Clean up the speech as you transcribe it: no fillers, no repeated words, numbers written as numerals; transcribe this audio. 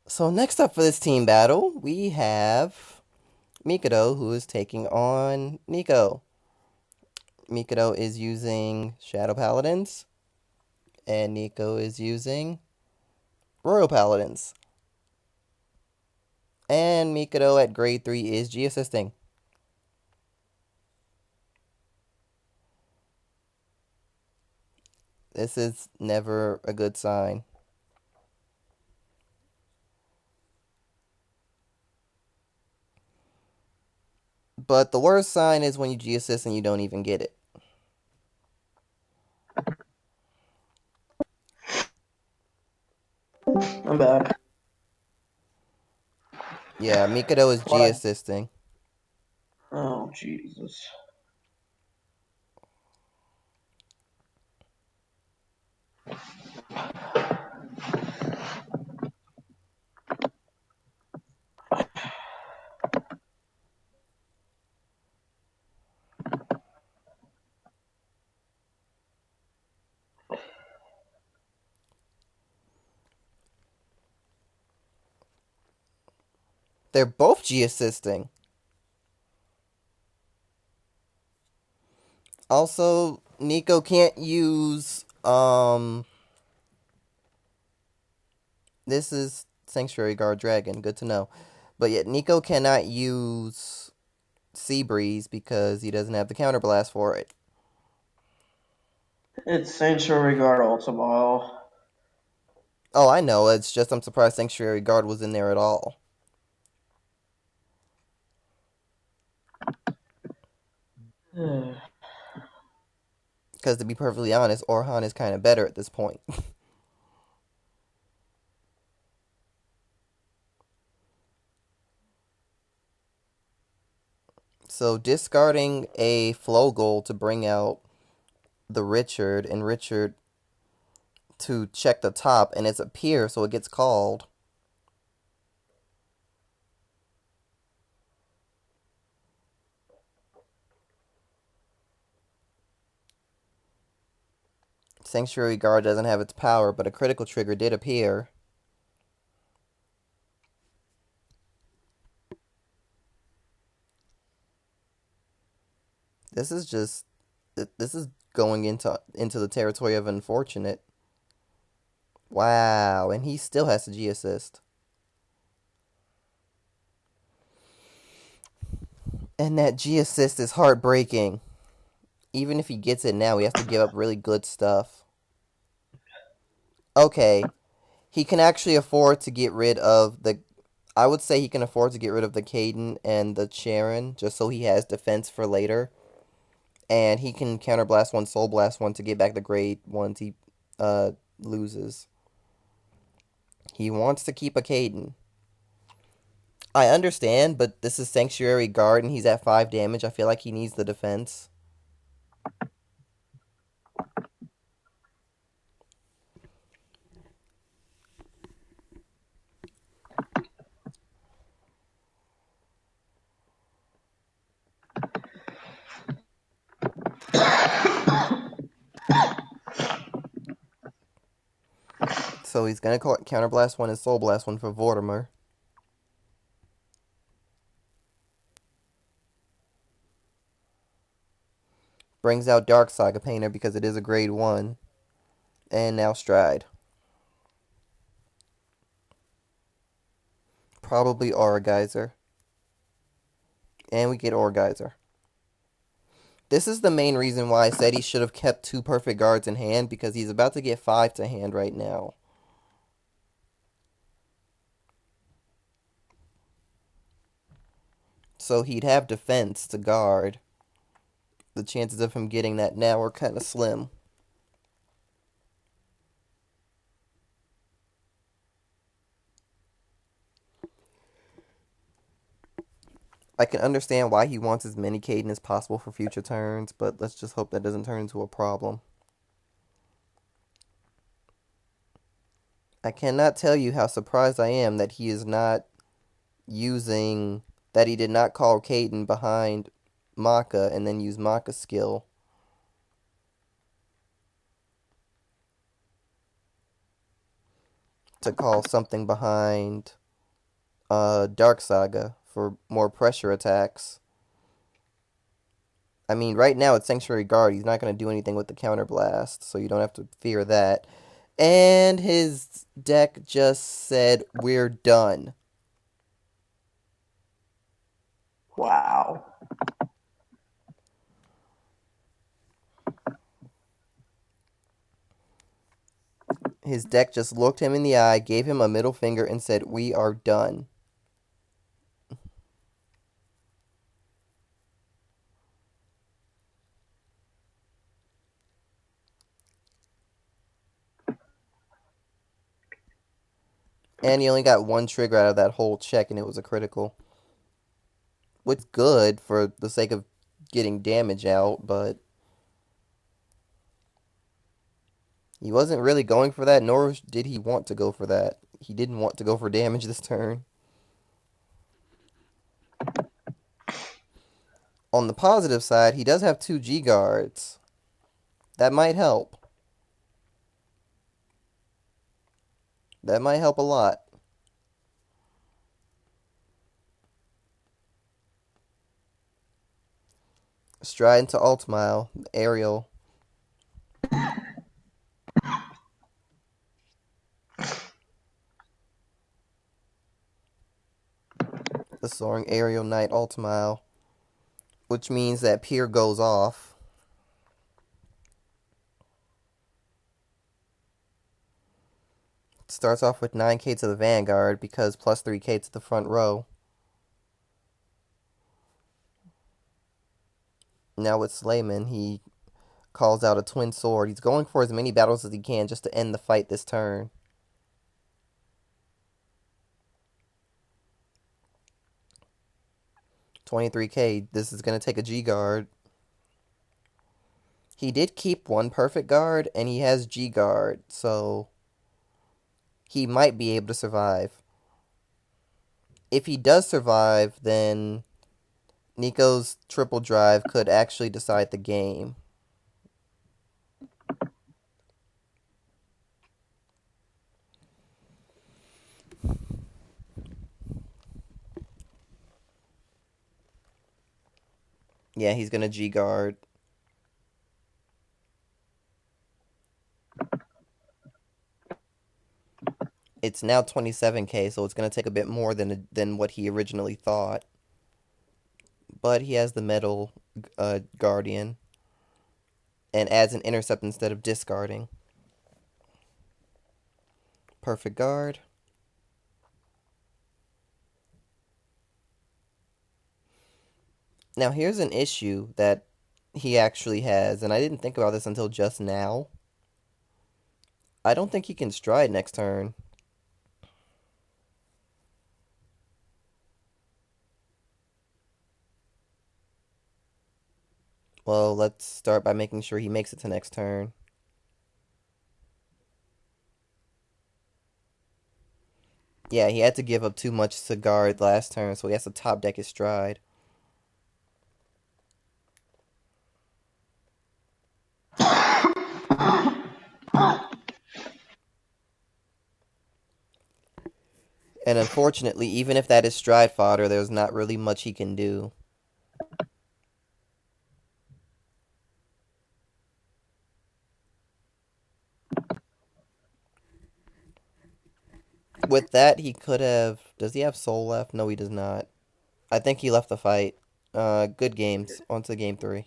So next up for this team battle, we have Mikado, who is taking on Nico. Mikado is using Shadow Paladins, and Nico is using Royal Paladins. And Mikado at grade 3 is G-assisting. This is never a good sign. But the worst sign is when you G-assist and you don't even get it. I'm back. Yeah, Mikado is What? G-assisting. Oh, Jesus. They're both G-assisting. Also, Nico can't use, this is Sanctuary Guard Dragon, good to know. But yet, Nico cannot use Sea Breeze because he doesn't have the counterblast for it. It's Sanctuary Guard Ultimile. Oh, I know, it's just I'm surprised Sanctuary Guard was in there at all. Because to be perfectly honest, Orhan is kind of better at this point. So discarding a flow goal to bring out the Richard, and Richard to check the top, and it's a pier, so it gets called. Sanctuary Guard doesn't have its power, but a critical trigger did appear. This is just this is going into the territory of unfortunate. Wow, and he still has to G assist. And that G assist is heartbreaking. Even if he gets it now, he has to give up really good stuff. Okay, he can actually afford to get rid of the. I would say he can afford to get rid of the Caden and the Charon just so he has defense for later. And he can counterblast one, soul blast one to get back the grade ones he loses. He wants to keep a Caden. I understand, but this is Sanctuary Guard and he's at 5 damage. I feel like he needs the defense. So he's gonna call it Counterblast 1 and Soul Blast 1 for Vortimer. Brings out Dark Saga Painter because it is a grade 1. And now Stride. Probably Aura Geyser. And we get Aura Geyser. This is the main reason why I said he should have kept 2 perfect guards in hand because he's about to get 5 to hand right now. So he'd have defense to guard. The chances of him getting that now are kind of slim. I can understand why he wants as many Caden as possible for future turns, but let's just hope that doesn't turn into a problem. I cannot tell you how surprised I am that he is not using, that he did not call Caden behind Maka and then use Maka's skill. to call something behind Dark Saga for more pressure attacks. I mean, right now it's Sanctuary Guard. He's not going to do anything with the counterblast, so you don't have to fear that. And his deck just said, we're done. Wow. His deck just looked him in the eye, gave him a middle finger, and said, we are done. And he only got one trigger out of that whole check, and it was a critical. Which is good for the sake of getting damage out, but he wasn't really going for that, nor did he want to go for that. He didn't want to go for damage this turn. On the positive side, he does have 2 G guards. That might help. That might help a lot. Stride into Ultimile, Aerial. The Soaring Aerial Knight Ultimile. Which means that Pier goes off. Starts off with 9k to the Vanguard because plus 3k to the front row. Now with Slayman, he calls out a Twin Sword. He's going for as many battles as he can just to end the fight this turn. $23k. This is going to take a G guard. He did keep one perfect guard, and he has G guard, so he might be able to survive. If he does survive, then Nico's triple drive could actually decide the game. Yeah, he's going to G guard. It's now 27k, so it's going to take a bit more than what he originally thought. But he has the Metal Guardian and adds an intercept instead of discarding. Perfect guard. Now here's an issue that he actually has, and I didn't think about this until just now. I don't think he can stride next turn. Well, let's start by making sure he makes it to next turn. Yeah, he had to give up too much to guard last turn, so he has to top deck his stride. And unfortunately, even if that is stride fodder, there's not really much he can do. With that, he could have... Does he have soul left? No, he does not. I think he left the fight. Good games. On to game 3.